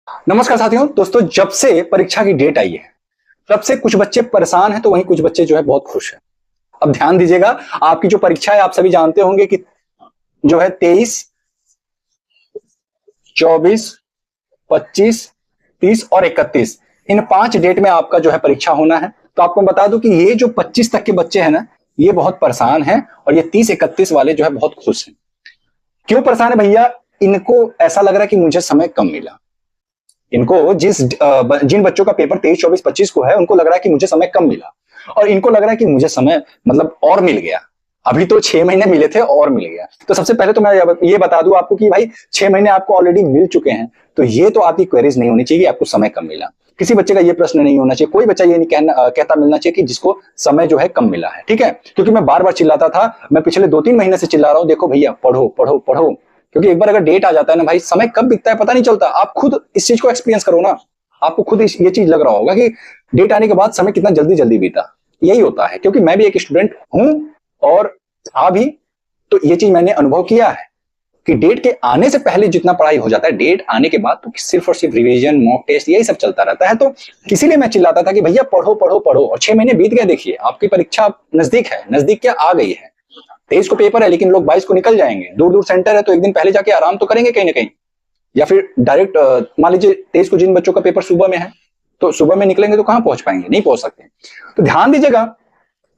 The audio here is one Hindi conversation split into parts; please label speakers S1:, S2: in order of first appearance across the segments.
S1: नमस्कार साथियों। दोस्तों, जब से परीक्षा की डेट आई है तब से कुछ बच्चे परेशान हैं तो वहीं कुछ बच्चे जो है बहुत खुश हैं। अब ध्यान दीजिएगा, आपकी जो परीक्षा है आप सभी जानते होंगे कि जो है 23, 24, 25, 30 और 31, इन 5 डेट में आपका जो है परीक्षा होना है। तो आपको बता दूं कि ये जो 25 तक के बच्चे हैं ना, ये बहुत परेशान हैं और ये 30, 31 वाले जो है बहुत खुश हैं। क्यों परेशान है भैया? इनको ऐसा लग रहा है कि मुझे समय कम मिला। इनको जिन बच्चों का पेपर 23, 24, 25 को है, उनको लग रहा है कि मुझे समय कम मिला और इनको लग रहा है कि मुझे समय मतलब और मिल गया। अभी तो 6 महीने मिले थे और मिल गया। तो सबसे पहले तो मैं ये बता दूं आपको कि भाई 6 महीने आपको ऑलरेडी मिल चुके हैं, तो ये तो आपकी क्वेरीज नहीं होनी चाहिए कि आपको समय कम मिला। किसी बच्चे का ये प्रश्न नहीं होना चाहिए, कोई बच्चा ये नहीं कहता मिलना चाहिए कि जिसको समय जो है कम मिला है। ठीक है, क्योंकि मैं बार बार चिल्लाता था, मैं पिछले 2-3 महीने से चिल्ला रहा हूं, देखो भैया पढ़ो पढ़ो पढ़ो। क्योंकि एक बार अगर डेट आ जाता है ना भाई, समय कब बीतता है पता नहीं चलता। आप खुद इस चीज को एक्सपीरियंस करो ना, आपको खुद ये चीज लग रहा होगा कि डेट आने के बाद समय कितना जल्दी जल्दी बीता। यही होता है, क्योंकि मैं भी एक स्टूडेंट हूं और था भी, तो ये चीज मैंने अनुभव किया है कि डेट के आने से पहले जितना पढ़ाई हो जाता है, डेट आने के बाद तो सिर्फ और सिर्फ रिवीजन, मॉक टेस्ट, यही सब चलता रहता है। तो इसीलिए मैं चिल्लाता था कि भैया पढ़ो पढ़ो पढ़ो। और 6 महीने बीत गए, देखिए आपकी परीक्षा नजदीक है, नजदीक क्या आ गई है। 23 को पेपर है लेकिन लोग 22 को निकल जाएंगे। दूर दूर सेंटर है तो एक दिन पहले जाके आराम तो करेंगे कहीं ना कहीं, या फिर डायरेक्ट मान लीजिए 23 को जिन बच्चों का पेपर सुबह में है तो सुबह में निकलेंगे तो कहां पहुंच पाएंगे, नहीं पहुंच सकते। तो ध्यान दीजिएगा,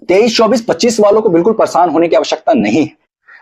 S1: 23, 24, 25 वालों को बिल्कुल परेशान होने की आवश्यकता नहीं है।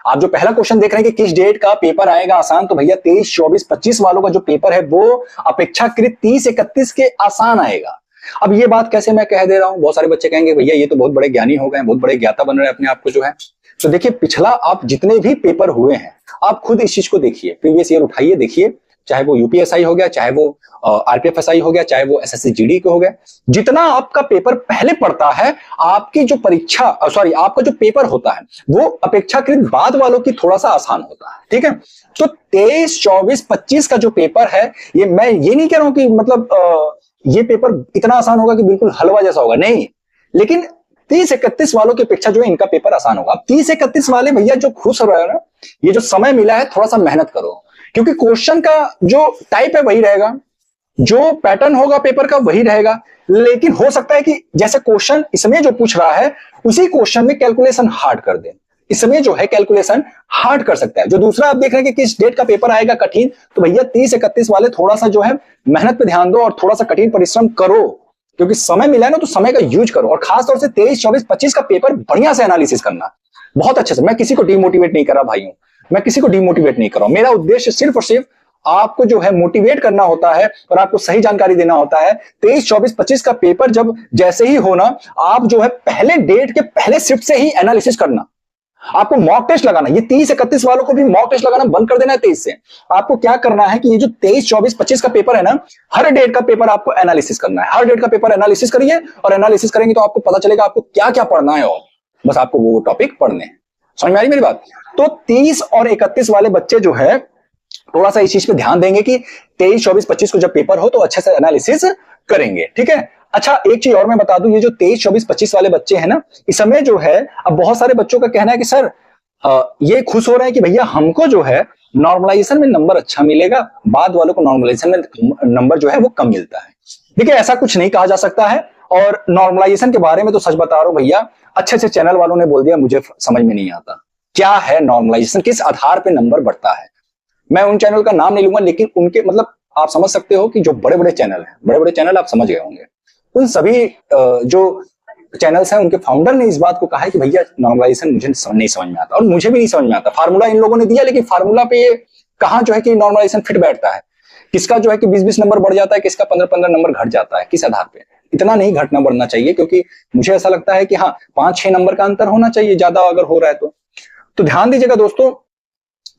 S1: आप जो पहला क्वेश्चन देख रहे हैं कि किस डेट का पेपर आएगा आसान, तो भैया 23, 24, 25 वालों का जो पेपर है वो अपेक्षाकृत 30, 31 के आसान आएगा। अब ये बात कैसे मैं कह दे रहा हूं, बहुत सारे बच्चे कहेंगे भैया ये तो बहुत बड़े ज्ञानी हो गए, बहुत बड़े ज्ञाता बन रहे हैं अपने आप को जो है। तो देखिए, पिछला आप जितने भी पेपर हुए हैं, आप खुद इस चीज को देखिए, प्रीवियस ईयर उठाइए, देखिए, चाहे वो यूपीएसआई हो गया, चाहे वो आरपीएफएसआई हो गया, चाहे वो एसएससी जीडी को हो गया, जितना आपका पेपर पहले पड़ता है, आपकी जो परीक्षा सॉरी आपका जो पेपर होता है वो अपेक्षाकृत बाद वालों की थोड़ा सा आसान होता है। ठीक है, तो 23, 24, 25 का जो पेपर है, ये मैं ये नहीं कह रहा हूं कि मतलब ये पेपर इतना आसान होगा कि बिल्कुल हलवा जैसा होगा, नहीं। लेकिन 30, 31 वालों की अपेक्षा जो है इनका पेपर आसान होगा। 30, 31 वाले भैया जो खुश हो रहे हैं ना, ये जो समय मिला है थोड़ा सा मेहनत करो, क्योंकि क्वेश्चन का जो टाइप है वही रहेगा, जो पैटर्न होगा पेपर का वही रहेगा। लेकिन हो सकता है कि जैसे क्वेश्चन इसमें जो पूछ रहा है उसी क्वेश्चन में कैलकुलेशन हार्ड कर दे, इसमें जो है कैलकुलेशन हार्ड कर सकता है। जो दूसरा आप देख रहे हैं कि किस डेट का पेपर आएगा कठिन, तो भैया 30, 31 वाले थोड़ा सा जो है मेहनत पे ध्यान दो और थोड़ा सा कठिन परिश्रम करो, क्योंकि समय मिला है ना, तो समय का यूज करो। और खासतौर से 23, 24, 25 का पेपर बढ़िया से एनालिसिस करना, बहुत अच्छे से। मैं किसी को डिमोटिवेट नहीं कर रहा भाइयों, मैं किसी को डिमोटिवेट नहीं कर रहा हूं। मेरा उद्देश्य सिर्फ और सिर्फ आपको जो है मोटिवेट करना होता है और आपको सही जानकारी देना होता है। 23, 24, 25 का पेपर जब जैसे ही होना, आप जो है पहले डेट के पहले शिफ्ट से ही एनालिसिस करना। आपको मॉक टेस्ट लगाना, ये 30, 31 वालों को भी मॉक टेस्ट लगाना बंद कर देना है 23 से। आपको क्या करना है कि ये जो 23, 24, 25 का पेपर है ना, हर डेट का पेपर आपको एनालिसिस करना है। हर डेट का पेपर एनालिसिस करिए, और एनालिसिस करेंगे तो आपको पता चलेगा आपको क्या क्या पढ़ना है, और बस आपको वो टॉपिक पढ़ने हैं। समझ में आ रही मेरी बात? तो 30 और 31 वाले बच्चे जो है थोड़ा सा इस चीज पे ध्यान देंगे कि 23, 24, 25 को जब पेपर हो तो अच्छे से एनालिसिस करेंगे। ठीक है, अच्छा एक चीज और मैं बता दूं, ये जो 23, 24, 25 वाले बच्चे हैं ना, इस समय जो है, अब बहुत सारे बच्चों का कहना है कि सर ये खुश हो रहे हैं कि भैया हमको जो है नॉर्मलाइजेशन में नंबर अच्छा मिलेगा, बाद वालों को नॉर्मलाइजेशन में नंबर जो है वो कम मिलता है। देखिए, ऐसा कुछ नहीं कहा जा सकता है। और नॉर्मलाइजेशन के बारे में तो सच बता रहा हूं भैया, अच्छे अच्छे चैनल वालों ने बोल दिया, मुझे समझ में नहीं आता क्या है नॉर्मलाइजेशन, किस आधार पर नंबर बढ़ता है। मैं उन चैनल का नाम नहीं लूंगा, लेकिन उनके मतलब आप समझ सकते हो कि जो बड़े बड़े चैनल हैं, बड़े बड़े चैनल आप समझ गए होंगे, उन सभी जो चैनल्स हैं उनके फाउंडर ने इस बात को कहा है कि भैया नॉर्मलाइजेशन मुझे नहीं समझ में आता, और मुझे भी नहीं समझ में आता। फार्मूला इन लोगों ने दिया, लेकिन फार्मूला पे ये कहां जो है कि नॉर्मलाइजेशन फिट बैठता है, किसका जो है कि 20-20 नंबर बढ़ जाता है, किसका 15-15 नंबर घट जाता है, किस आधार पे। इतना नहीं घटना बढ़ना चाहिए, क्योंकि मुझे ऐसा लगता है कि हाँ 5-6 नंबर का अंतर होना चाहिए, ज्यादा अगर हो रहा है तो ध्यान दीजिएगा दोस्तों।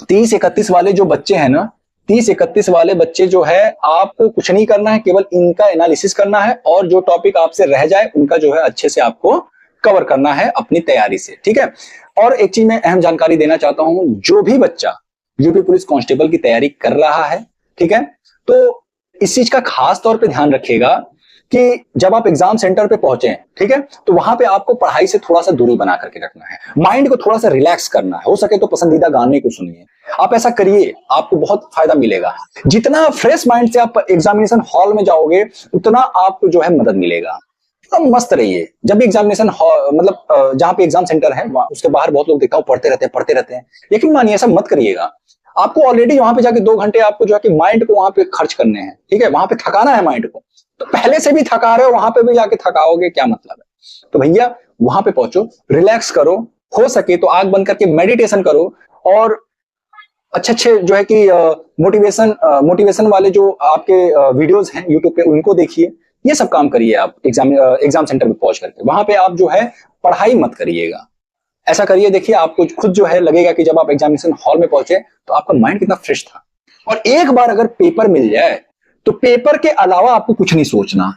S1: 30, 31 वाले जो बच्चे हैं ना, 30, 31 वाले बच्चे जो है, आपको कुछ नहीं करना है, केवल इनका एनालिसिस करना है, और जो टॉपिक आपसे रह जाए उनका जो है अच्छे से आपको कवर करना है अपनी तैयारी से। ठीक है, और एक चीज मैं अहम जानकारी देना चाहता हूं, जो भी बच्चा यूपी पुलिस कांस्टेबल की तैयारी कर रहा है, ठीक है, तो इस चीज का खास तौर पे ध्यान रखिएगा कि जब आप एग्जाम सेंटर पे पहुंचे, ठीक है, तो वहां पे आपको पढ़ाई से थोड़ा सा दूरी बना करके रखना है, माइंड को थोड़ा सा रिलैक्स करना है, हो सके तो पसंदीदा गाने को सुनिए, आप ऐसा करिए, आपको बहुत फायदा मिलेगा। जितना फ्रेश माइंड से आप एग्जामिनेशन हॉल में जाओगे उतना आपको जो है मदद मिलेगा। तो मस्त रहिए जब भी एग्जामिनेशन मतलब जहां पे एग्जाम सेंटर है उसके बाहर बहुत लोग देखता हूं पढ़ते रहते हैं, लेकिन मानिए ऐसा मत करिएगा। आपको ऑलरेडी वहां पे जाके 2 घंटे आपको जो है कि माइंड को वहां पे खर्च करने हैं, ठीक है, वहां पे थकाना है माइंड को, तो पहले से भी थका रहे हो वहां पे भी जाके थकाओगे, क्या मतलब है। तो भैया वहां पे पहुंचो, रिलैक्स करो, हो सके तो आंख बंद करके मेडिटेशन करो, और अच्छे अच्छे जो है कि मोटिवेशन वाले जो आपके वीडियोस हैं यूट्यूब पे उनको देखिए, ये सब काम करिए आप एग्जाम सेंटर में पहुंच करके। वहां पे आप जो है पढ़ाई मत करिएगा, ऐसा करिए, देखिए आपको खुद जो है लगेगा कि जब आप एग्जामिनेशन हॉल में पहुंचे तो आपका माइंड कितना फ्रेश था। और एक बार अगर पेपर मिल जाए तो पेपर के अलावा आपको कुछ नहीं सोचना,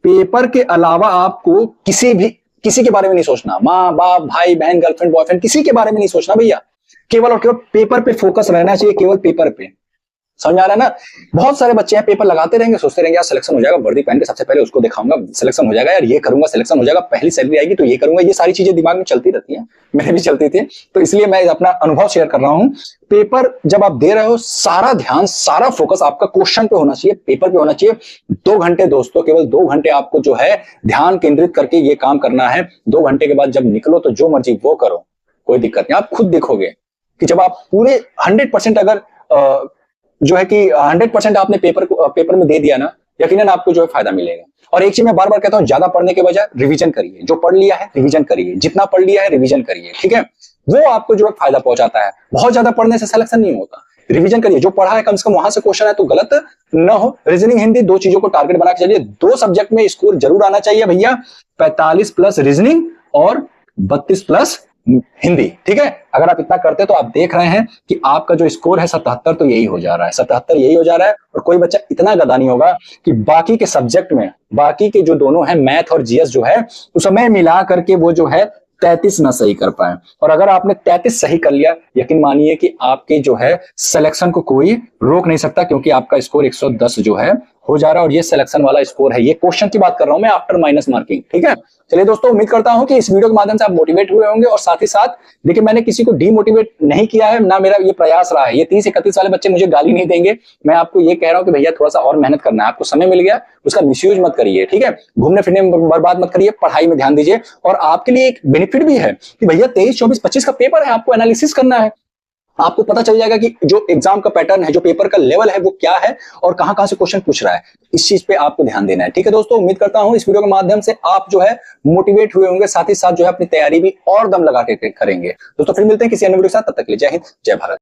S1: पेपर के अलावा आपको किसी के बारे में नहीं सोचना, माँ बाप भाई बहन गर्लफ्रेंड बॉयफ्रेंड किसी के बारे में नहीं सोचना भैया, केवल और केवल पेपर पे फोकस रहना चाहिए, केवल पेपर पे। समझ आ रहा है ना। बहुत सारे बच्चे हैं पेपर लगाते रहेंगे, सोचते रहेंगे यार सिलेक्शन हो जाएगा, वर्दी पहन के सबसे पहले उसको दिखाऊंगा, सिलेक्शन हो जाएगा यार, ये करूंगा सिलेक्शन हो जाएगा, पहली सैलरी आएगी तो ये करूंगा, ये सारी चीजें दिमाग में चलती रहती है, मेरे भी चलती थी, तो इसलिए मैं अपना अनुभव शेयर कर रहा हूं। पेपर जब आप दे रहे हो सारा ध्यान सारा फोकस आपका क्वेश्चन पे होना चाहिए, पेपर पे होना चाहिए। 2 घंटे दोस्तों, केवल 2 घंटे आपको जो है ध्यान केंद्रित करके ये काम करना है। 2 घंटे के बाद जब निकलो तो जो मर्जी वो करो, कोई दिक्कत नहीं। आप खुद देखोगे कि जब आप पूरे 100% अगर जो है कि 100% आपने पेपर में दे दिया ना, यकीनन आपको जो है फायदा मिलेगा। और एक चीज मैं बार बार कहता हूं, ज्यादा पढ़ने के बजाय रिवीजन करिए, जो पढ़ लिया है रिवीजन करिए, जितना पढ़ लिया है रिवीजन करिए, ठीक है, वो आपको जो है फायदा पहुंचाता है। बहुत ज्यादा पढ़ने से सिलेक्शन नहीं होता, रिवीजन करिए, जो पढ़ा है कम से कम वहां से क्वेश्चन है तो गलत न हो। रीजनिंग हिंदी 2 चीजों को टारगेट बना के चलिए, 2 सब्जेक्ट में स्कोर जरूर आना चाहिए भैया, 45 प्लस रीजनिंग और 32 प्लस हिंदी, ठीक है। अगर आप इतना करते तो आप देख रहे हैं कि आपका जो स्कोर है 77 तो यही हो जा रहा है, 77 यही हो जा रहा है। और कोई बच्चा इतना गधा नहीं होगा कि बाकी के सब्जेक्ट में, बाकी के जो दोनों हैं मैथ और जीएस जो है उसमें मिला करके वो जो है 33 ना सही कर पाए। और अगर आपने 33 सही कर लिया, यकीन मानिए कि आपके जो है सिलेक्शन को कोई रोक नहीं सकता, क्योंकि आपका स्कोर 110 जो है हो जा रहा है, और ये सिलेक्शन वाला स्कोर है, ये क्वेश्चन की बात कर रहा हूं मैं आफ्टर माइनस मार्किंग, ठीक है। चलिए दोस्तों, उम्मीद करता हूं कि इस वीडियो के माध्यम से आप मोटिवेट हुए होंगे, और साथ ही साथ देखिए मैंने किसी को डीमोटिवेट नहीं किया है, ना मेरा ये प्रयास रहा है। ये 30-31 वाले बच्चे मुझे गाली नहीं देंगे, मैं आपको ये कह रहा हूं कि भैया थोड़ा सा और मेहनत करना है, आपको समय मिल गया उसका मिसयूज मत करिए, ठीक है, घूमने फिरने में बर्बाद मत करिए, पढ़ाई में ध्यान दीजिए। और आपके लिए एक बेनिफिट भी है कि भैया 23, 24, 25 का पेपर है, आपको एनालिसिस करना है, आपको पता चल जाएगा कि जो एग्जाम का पैटर्न है, जो पेपर का लेवल है वो क्या है और कहां कहां से क्वेश्चन पूछ रहा है, इस चीज पे आपको ध्यान देना है, ठीक है दोस्तों। उम्मीद करता हूं इस वीडियो के माध्यम से आप जो है मोटिवेट हुए होंगे, साथ ही साथ जो है अपनी तैयारी भी और दम लगा के करेंगे। दोस्तों फिर मिलते हैं किसी अन्य वीडियो के साथ, तब तक के लिए जय हिंद जय भारत।